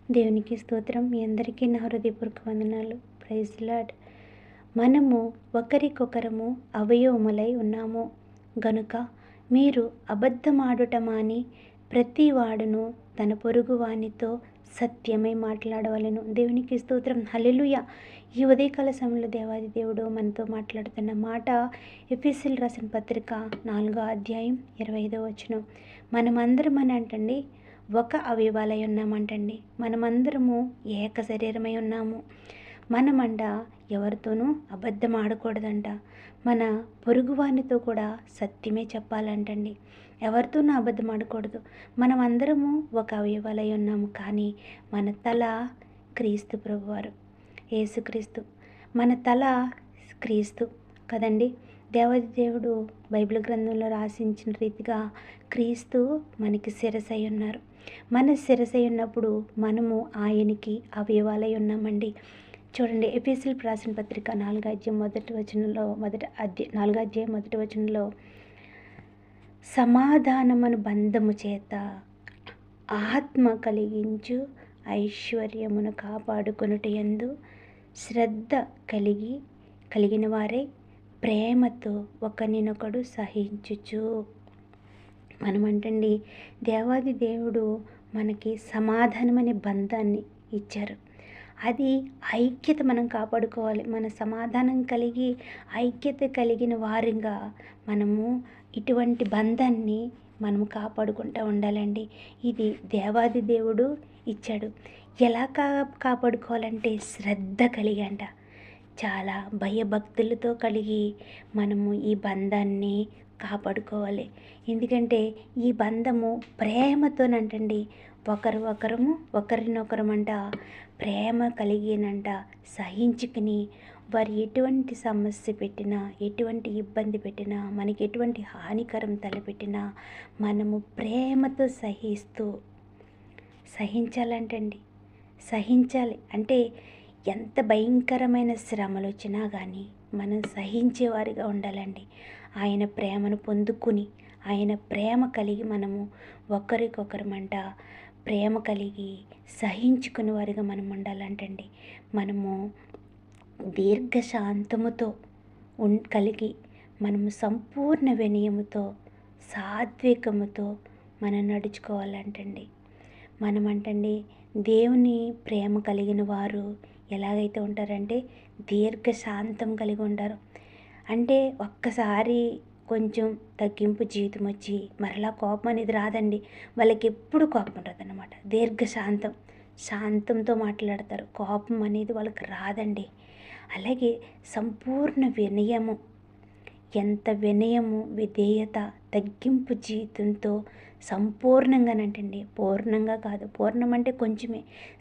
దేవునికి స్తోత్రం. మీ అందరికీ నా హృదయపూర్వక వందనాలు. Praise Lord. మనము ఒకరికొకరము అవయవములై ఉన్నాము గనుక మీరు అబద్ధమాడుట మాని ప్రతి వాడును తన పొరుగు వానితో సత్యమై మాట్లాడవలెను. దేవునికి స్తోత్రం. హల్లెలూయా. ఈ ఉదయకాల సమయంలో దేవాది దేవుడు మనతో మాట్లాడుతున్న మాట ఎఫెసీయులకు రాసిన పత్రిక 4వ అధ్యాయం 25వ వచనం. మనమందరం అని అంటండి ఒక అవయవాలై ఉన్నామంటండి. మనమందరము ఏక శరీరమై ఉన్నాము. మనమంట ఎవరితోనూ అబద్ధం ఆడకూడదంట. మన పొరుగువానితో కూడా సత్యమే చెప్పాలంటండి. ఎవరితోనూ అబద్ధం ఆడకూడదు. మనమందరము ఒక అవయవాలై ఉన్నాము. కానీ మన తల క్రీస్తు ప్రభువారు, యేసుక్రీస్తు. మన తల క్రీస్తు కదండి. దేవాది దేవుడు బైబిల్ గ్రంథంలో రాసించిన రీతిగా క్రీస్తు మనకి శిరసై ఉన్నారు. మన శిరసై ఉన్నప్పుడు మనము ఆయనకి అవయవాలై ఉన్నామండి. చూడండి, ఎఫెసీయులకు రాసిన పత్రిక 4వ అధ్యాయం 1వ వచనంలో సమాధానమును బంధము చేత ఆత్మ కలిగించు ఐశ్వర్యమును కాపాడుకొనుట యందు శ్రద్ధ కలిగిన వారై ప్రేమతో ఒకరినొకడు సహించుచు. మనమంటండి దేవాది దేవుడు మనకి సమాధానమనే బంధాన్ని ఇచ్చారు. అది ఐక్యత మనం కాపాడుకోవాలి. మన సమాధానం కలిగి ఐక్యత కలిగిన వారిగా మనము ఇటువంటి బంధాన్ని మనము కాపాడుకుంటూ ఉండాలండి. ఇది దేవాది దేవుడు ఇచ్చాడు. ఎలా కాపాడుకోవాలంటే శ్రద్ధ కలిగి అంట. చాలా భయభక్తులతో కలిగి మనము ఈ బంధాన్ని కాపాడుకోవాలి. ఎందుకంటే ఈ బంధము ప్రేమతోనంటండి. ఒకరినొకరమంట ప్రేమ కలిగినంట సహించుకుని వారు ఎటువంటి సమస్య పెట్టినా, ఎటువంటి ఇబ్బంది పెట్టినా, మనకి ఎటువంటి హానికరం తలపెట్టినా మనము ప్రేమతో సహించాలంటండి. సహించాలి అంటే ఎంత భయంకరమైన శ్రమలు వచ్చినా కానీ మనం సహించేవారిగా ఉండాలండి. ఆయన ప్రేమను పొందుకుని ఆయన ప్రేమ కలిగి మనము ఒకరికొకరమంట ప్రేమ కలిగి సహించుకునే వారిగా మనం ఉండాలంటండి. మనము దీర్ఘశాంతముతో కలిగి మనము సంపూర్ణ వినయముతో సాత్వికముతో మనం నడుచుకోవాలంటండి. మనమంటండి దేవుని ప్రేమ కలిగిన వారు ఎలాగైతే ఉంటారంటే దీర్ఘశాంతం కలిగి ఉంటారు. అంటే ఒక్కసారి కొంచెం తగ్గింపు జీవితం వచ్చి మరలా కోపం అనేది రాదండి. వాళ్ళకి ఎప్పుడు కోపం ఉండదన్నమాట. శాంతంతో మాట్లాడతారు. కోపం అనేది వాళ్ళకి రాదండి. అలాగే సంపూర్ణ వినయము, ఎంత వినయము, విధేయత, తగ్గింపు జీవితంతో సంపూర్ణంగానంటండి. పూర్ణంగా కాదు, పూర్ణం అంటే కొంచెమే,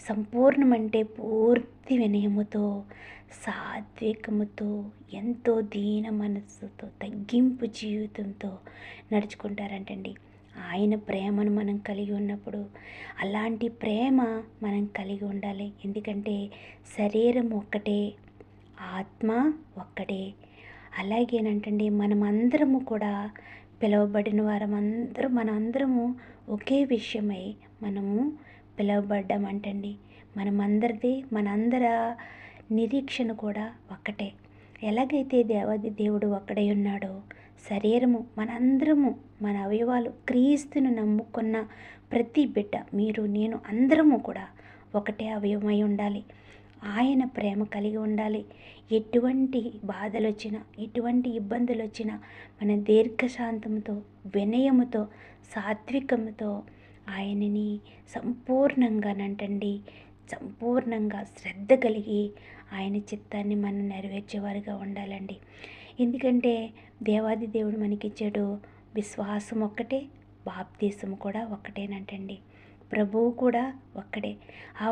సంపూర్ణం అంటే పూర్తి వినయముతో సాత్వికముతో ఎంతో దీన మనస్సుతో తగ్గింపు జీవితంతో నడుచుకుంటారంటండి. ఆయన ప్రేమను మనం కలిగి ఉన్నప్పుడు అలాంటి ప్రేమ మనం కలిగి ఉండాలి. ఎందుకంటే శరీరం ఒక్కటే, ఆత్మ ఒక్కటే. అలాగేనంటండి మనమందరము కూడా పిలువబడిన మనందరము ఒకే విషయమై మనము పిలువబడ్డామంటండి. మనందరి నిరీక్షణ కూడా ఒక్కటే. ఎలాగైతే దేవాది దేవుడు ఒక్కడై ఉన్నాడో శరీరము మనందరము, మన అవయవాలు క్రీస్తును నమ్ముకున్న ప్రతి బిడ్డ, మీరు నేను అందరము కూడా ఒకటే అవయవమై ఉండాలి. ఆయన ప్రేమ కలిగి ఉండాలి. ఎటువంటి బాధలు వచ్చినా, ఎటువంటి ఇబ్బందులు వచ్చినా మన దీర్ఘశాంతంతో, వినయముతో, సాత్వికముతో ఆయనని సంపూర్ణంగా శ్రద్ధ కలిగి ఆయన చిత్తాన్ని మనం నెరవేర్చేవారిగా ఉండాలండి. ఎందుకంటే దేవాది దేవుడు మనకిచ్చాడు విశ్వాసం ఒక్కటే, బాప్తీసం కూడా ఒక్కటేనంటండి. ప్రభువు కూడా ఒక్కడే. ఆ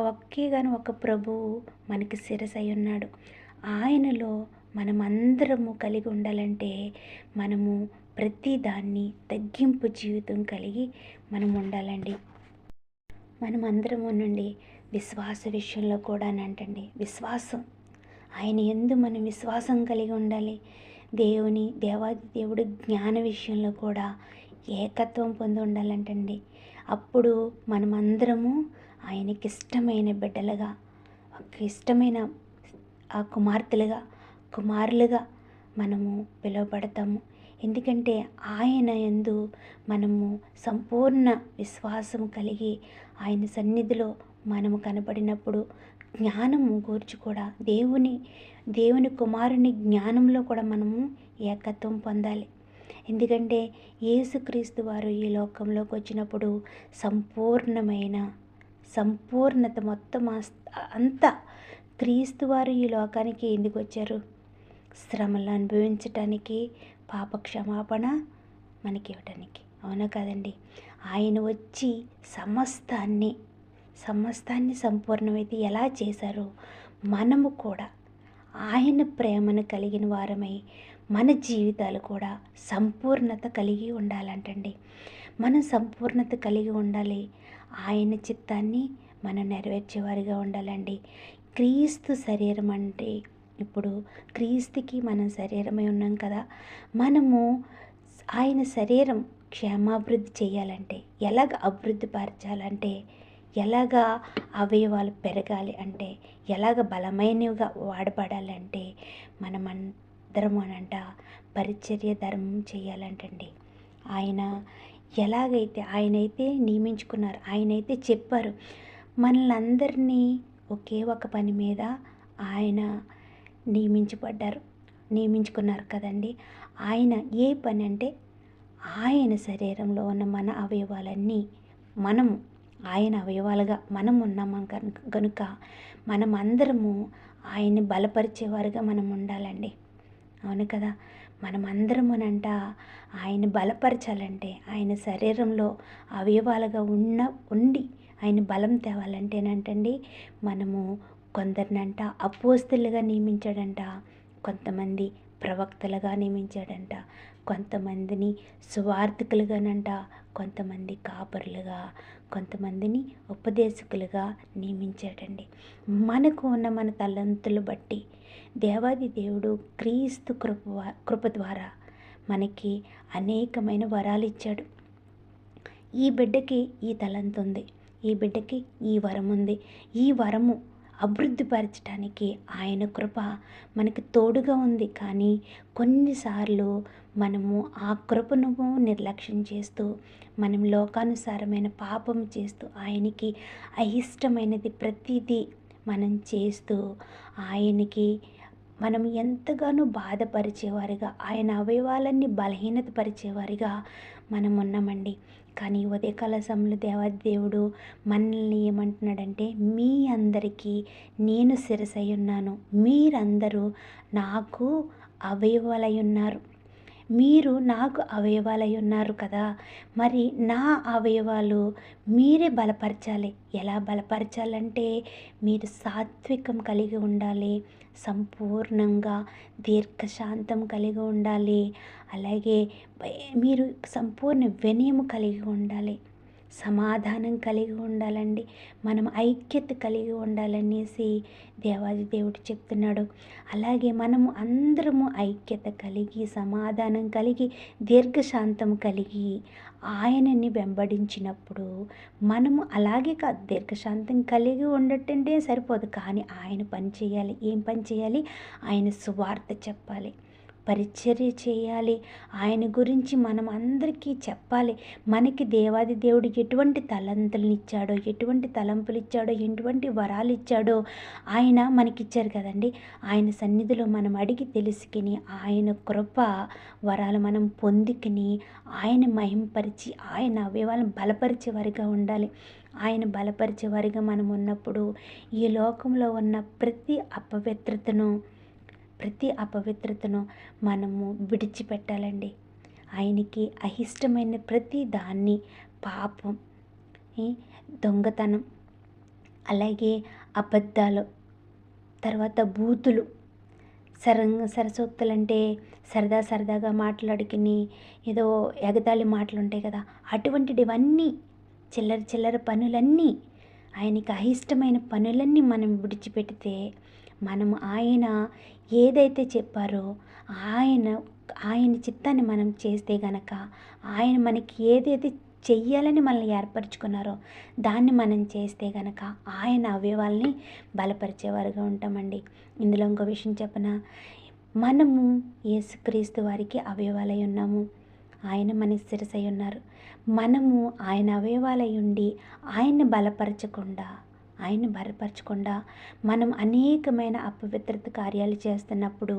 ఒక ప్రభువు మనకి శిరసై ఉన్నాడు. ఆయనలో మనమందరము కలిగి ఉండాలంటే మనము ప్రతి దాన్ని తగ్గింపు జీవితం కలిగి మనం ఉండాలండి. మనమందరము నుండి విశ్వాస విషయంలో కూడానంటండి, ఆయన యందు మనం విశ్వాసం కలిగి ఉండాలి. దేవాది దేవుడు జ్ఞాన విషయంలో కూడా ఏకత్వం పొంది ఉండాలంటండి. అప్పుడు మనమందరము ఆయనకి ఇష్టమైన బిడ్డలుగా, ఇష్టమైన ఆ కుమార్తెలుగా, కుమారులుగా మనము పిలువబడతాము. ఎందుకంటే ఆయన యందు మనము సంపూర్ణ విశ్వాసం కలిగి ఆయన సన్నిధిలో మనము కనబడినప్పుడు జ్ఞానము గూర్చి కూడా దేవుని కుమారుని జ్ఞానంలో కూడా మనము ఏకత్వం పొందాలి. ఎందుకంటే యేసుక్రీస్తు వారు ఈ లోకంలోకి వచ్చినప్పుడు సంపూర్ణత మొత్తం అంతా క్రీస్తు వారు ఈ లోకానికి ఎందుకు వచ్చారు? శ్రమలు అనుభవించటానికి, పాప క్షమాపణ మనకి ఇవ్వటానికి. అవునా కదండి? ఆయన వచ్చి సమస్తాన్ని సంపూర్ణమైతే ఎలా చేశారో మనము కూడా ఆయన ప్రేమను కలిగిన వారమై మన జీవితాలు కూడా సంపూర్ణత కలిగి ఉండాలంటండి. మనం సంపూర్ణత కలిగి ఉండాలి. ఆయన చిత్తాన్ని మనం నెరవేర్చేవారిగా ఉండాలండి. క్రీస్తు శరీరం అంటే ఇప్పుడు క్రీస్తుకి మనం శరీరమై ఉన్నాం కదా. మనము ఆయన శరీరం క్షేమాభివృద్ధి చేయాలంటే, ఎలాగ అభివృద్ధి పరచాలంటే, ఎలాగా అవయవాలు పెరగాలి అంటే, ఎలాగ బలమైనవిగా వాడబడాలంటే మనమందరం పరిచర్య ధర్మం చేయాలంటండి. ఆయనైతే నియమించుకున్నారు, ఆయనైతే చెప్పారు. మనల్ని అందరినీ ఒకే ఒక పని మీద ఆయన నియమించుకున్నారు కదండి. ఆయన ఏ పని అంటే ఆయన శరీరంలో ఉన్న మన అవయవాలన్నీ ఆయన అవయవాలుగా మనం ఉన్నాము కనుక మనం అందరము ఆయన్ని బలపరిచేవారుగా మనం ఉండాలండి. అవును కదా. మనం అందరమునంట ఆయన బలపరచాలంటే, ఆయన శరీరంలో అవయవాలుగా ఉండి ఆయన బలం తేవాలంటేనంటండి మనము కొందరినంట అపోస్తలుగా నియమించాడంట, కొంతమంది ప్రవక్తలుగా నియమించాడంట, కొంతమందిని సువార్థికులుగానంట, కొంతమంది కాపరులుగా, కొంతమందిని ఉపదేశకులుగా నియమించాడండి. మనకు ఉన్న మన తలంతులు బట్టి దేవాది దేవుడు క్రీస్తు కృప ద్వారా మనకి అనేకమైన వరాలు ఇచ్చాడు. ఈ బిడ్డకి ఈ తలంతు ఉంది, ఈ బిడ్డకి ఈ వరం ఉంది. ఈ వరము అభివృద్ధిపరచడానికి ఆయన కృప మనకి తోడుగా ఉంది. కానీ కొన్నిసార్లు మనము ఆ కృపను నిర్లక్ష్యం చేస్తూ, మనం లోకానుసారమైన పాపం చేస్తూ, ఆయనకి అయిష్టమైనది ప్రతిదీ మనం చేస్తూ, ఆయనకి మనం ఎంతగానో బాధపరిచేవారిగా, ఆయన అవయవాలన్నీ బలహీనత పరిచేవారిగా మనం ఉన్నామండి. కానీ ఉదయకాల సమయంలో దేవాది దేవుడు మనల్ని ఏమంటున్నాడంటే, మీ అందరికీ నేను శిరసై ఉన్నాను, మీరందరూ నాకు అవయవాలై ఉన్నారు. మీరు నాకు అవయవాలై ఉన్నారు కదా, మరి నా అవయవాలు మీరే బలపరచాలి. ఎలా బలపరచాలంటే, మీరు సాత్వికం కలిగి ఉండాలి, సంపూర్ణంగా దీర్ఘశాంతం కలిగి ఉండాలి, అలాగే మీరు సంపూర్ణ వినయము కలిగి ఉండాలి, సమాధానం కలిగి ఉండాలండి, మనం ఐక్యత కలిగి ఉండాలనేసి దేవాది దేవుడు చెప్తున్నాడు. అలాగే మనము అందరము ఐక్యత కలిగి, సమాధానం కలిగి, దీర్ఘశాంతం కలిగి ఆయనని వెంబడించినప్పుడు మనము అలాగే కాదు, దీర్ఘశాంతం కలిగి ఉండటంటే సరిపోదు, కానీ ఆయన పని చేయాలి. ఏం పని చేయాలి? ఆయన సువార్త చెప్పాలి, పరిచర్య చేయాలి, ఆయన గురించి మనం అందరికీ చెప్పాలి. మనకి దేవాది దేవుడు ఎటువంటి తలంతులను ఇచ్చాడో, ఎటువంటి తలంపులు ఇచ్చాడో, ఎటువంటి వరాలు ఇచ్చాడో ఆయన మనకిచ్చారు కదండి. ఆయన సన్నిధిలో మనం అడిగి తెలుసుకుని, ఆయన కృప వరాలు మనం పొందుకుని, ఆయన మహింపరిచి, ఆయన అవయవాలను బలపరిచేవారిగా ఉండాలి. ఆయన బలపరిచేవారిగా మనం ఉన్నప్పుడు ఈ లోకంలో ఉన్న ప్రతి అపవిత్రతను మనము విడిచిపెట్టాలండి. ఆయనకి అయిష్టమైన ప్రతి దాన్ని, పాపం, దొంగతనం, అలాగే అబద్ధాలు, తర్వాత బూతులు, సరసోక్తులంటే సరదాగా మాట్లాడుకుని ఏదో ఎగతాళి మాటలు ఉంటాయి కదా, అటువంటివన్నీ చిల్లర పనులన్నీ, ఆయనకి అయిష్టమైన పనులన్నీ మనం విడిచిపెడితే, మనము ఆయన ఏదైతే చెప్పారో ఆయన చిత్తాన్ని మనం చేస్తే గనక, ఆయన మనకి ఏదైతే చెయ్యాలని మనల్ని ఏర్పరచుకున్నారో దాన్ని మనం చేస్తే గనక ఆయన అవయవాల్ని బలపరిచేవారుగా ఉంటామండి. ఇందులో ఇంకో విషయం చెప్పనా, మనము యేసుక్రీస్తు వారికి అవయవాలై ఉన్నాము. ఆయన మన శిరసై ఉన్నారు. మనము ఆయన అవయవాలై ఉండి ఆయన్ని బలపరచకుండా మనం అనేకమైన అపవిత్రత కార్యాలు చేస్తున్నప్పుడు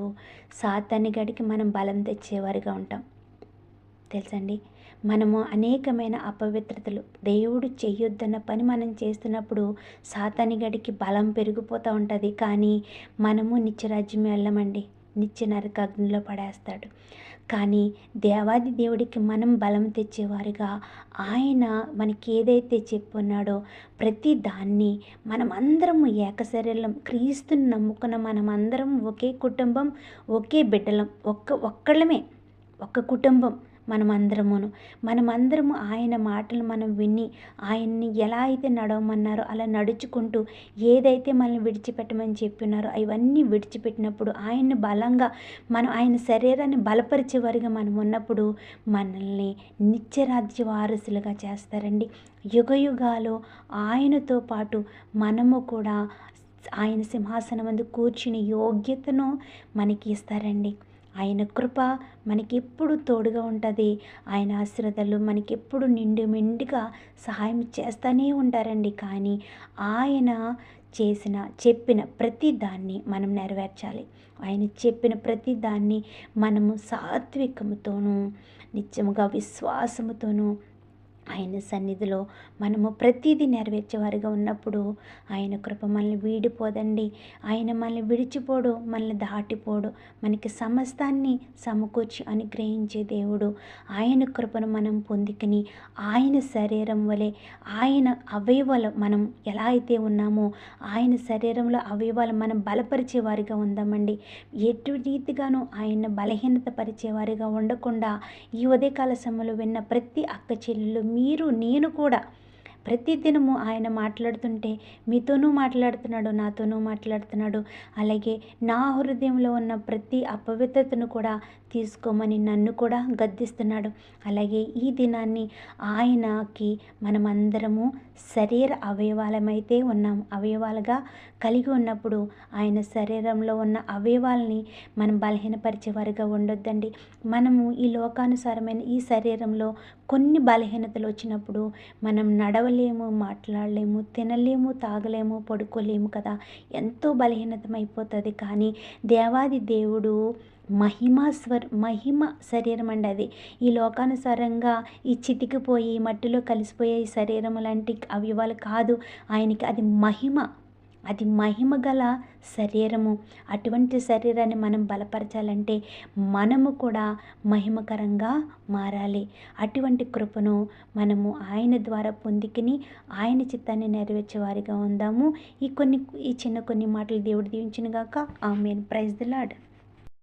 సాతాను గడికి మనం బలం తెచ్చేవారిగా ఉంటాం. తెలుసండి, మనము అనేకమైన అపవిత్రతలు దేవుడు చెయ్యొద్దన్న పని మనం చేస్తున్నప్పుడు సాతాను గడికి బలం పెరిగిపోతూ ఉంటుంది. కానీ మనము నిత్యరాజ్యం వెళ్ళమండి, నిత్య నరకాగ్నిలో పడేస్తాడు. కానీ దేవాది దేవుడికి మనం బలం తెచ్చేవారుగా ఆయన మనకి ఏదైతే చెప్పున్నాడో ప్రతి దాన్ని మనమందరము ఏకశరీరం క్రీస్తుని నమ్ముకున్న మనమందరం ఒకే కుటుంబం, ఒకే బిడ్డలం, ఒక్కళ్ళమే, ఒక్క కుటుంబం. మనమందరము ఆయన మాటలు మనం విని ఆయన్ని ఎలా అయితే నడవమన్నారో అలా నడుచుకుంటూ ఏదైతే మనల్ని విడిచిపెట్టమని చెప్పినారో అవన్నీ విడిచిపెట్టినప్పుడు ఆయన్ని బలంగా మనం ఆయన శరీరాన్ని బలపరిచేవారిగా మనం ఉన్నప్పుడు మనల్ని నిత్యరాజ్య వారసులుగా చేస్తారండి. యుగయుగాలు ఆయనతో పాటు మనము కూడా ఆయన సింహాసనం ముందు కూర్చుని యోగ్యతను మనకి ఇస్తారండి. ఆయన కృప మనకి ఎప్పుడు తోడుగా ఉంటుంది. ఆయన ఆశీర్వాదాలు మనకి ఎప్పుడు మెండుగా సహాయం చేస్తూనే ఉంటారండి. కానీ ఆయన చెప్పిన ప్రతి దాన్ని మనం నెరవేర్చాలి. ఆయన చెప్పిన ప్రతి దాన్ని మనము సాత్వికముతోనూ నిత్యముగా విశ్వాసముతోనూ ఆయన సన్నిధిలో మనము ప్రతిదీ నెరవేర్చేవారిగా ఉన్నప్పుడు ఆయన కృప మనల్ని వీడిపోదండి. ఆయన మనల్ని విడిచిపోడు, మనల్ని దాటిపోడు. మనకి సమస్తాన్ని సమకూర్చి అనుగ్రహించే దేవుడు. ఆయన కృపను మనం పొందుకుని ఆయన శరీరం వలె ఆయన అవయవాలు మనం ఎలా అయితే ఉన్నామో ఆయన శరీరంలో అవయవాలు మనం బలపరిచేవారిగా ఉందామండి. ఎటు రీతిగానూ ఆయన బలహీనత పరిచేవారిగా ఉండకుండా ఈ ఉదయకాల సమయంలో విన్న ప్రతి అక్క చెల్లెలు నేను కూడా ప్రతిదినము ఆయన మాట్లాడుతుంటే మీతోనూ మాట్లాడుతున్నాడు, నాతోనూ మాట్లాడుతున్నాడు. అలాగే నా హృదయంలో ఉన్న ప్రతి అపవిత్రతను కూడా తీసుకోమని నన్ను కూడా గద్దిస్తున్నాడు. అలాగే ఈ దినాన్ని ఆయనకి మనమందరము శరీర అవయవాలమైతే ఉన్నాము. అవయవాలుగా కలిగి ఉన్నప్పుడు ఆయన శరీరంలో ఉన్న అవయవాల్ని మనం బలహీనపరిచేవారిగా ఉండొద్దండి. మనము ఈ లోకానుసారమైన ఈ శరీరంలో కొన్ని బలహీనతలు వచ్చినప్పుడు మనం నడవలేము, మాట్లాడలేము, తినలేము, తాగలేము, పడుకోలేము కదా, ఎంతో బలహీనతమైపోతుంది. కానీ దేవాది దేవుడు మహిమ శరీరం అండి. అది ఈ లోకానుసారంగా ఈ చితికిపోయి మట్టిలో కలిసిపోయే ఈ శరీరం లాంటి అవయవాలు కాదు. ఆయనకి అది మహిమ గల శరీరము. అటువంటి శరీరాన్ని మనం బలపరచాలంటే మనము కూడా మహిమకరంగా మారాలి. అటువంటి కృపను మనము ఆయన ద్వారా పొందుకుని ఆయన చిత్తాన్ని నెరవేర్చే వారిగా ఉందాము. ఈ కొన్ని మాటలు దేవుడు దీవించును గాక. ఆమేన్. Praise the lord.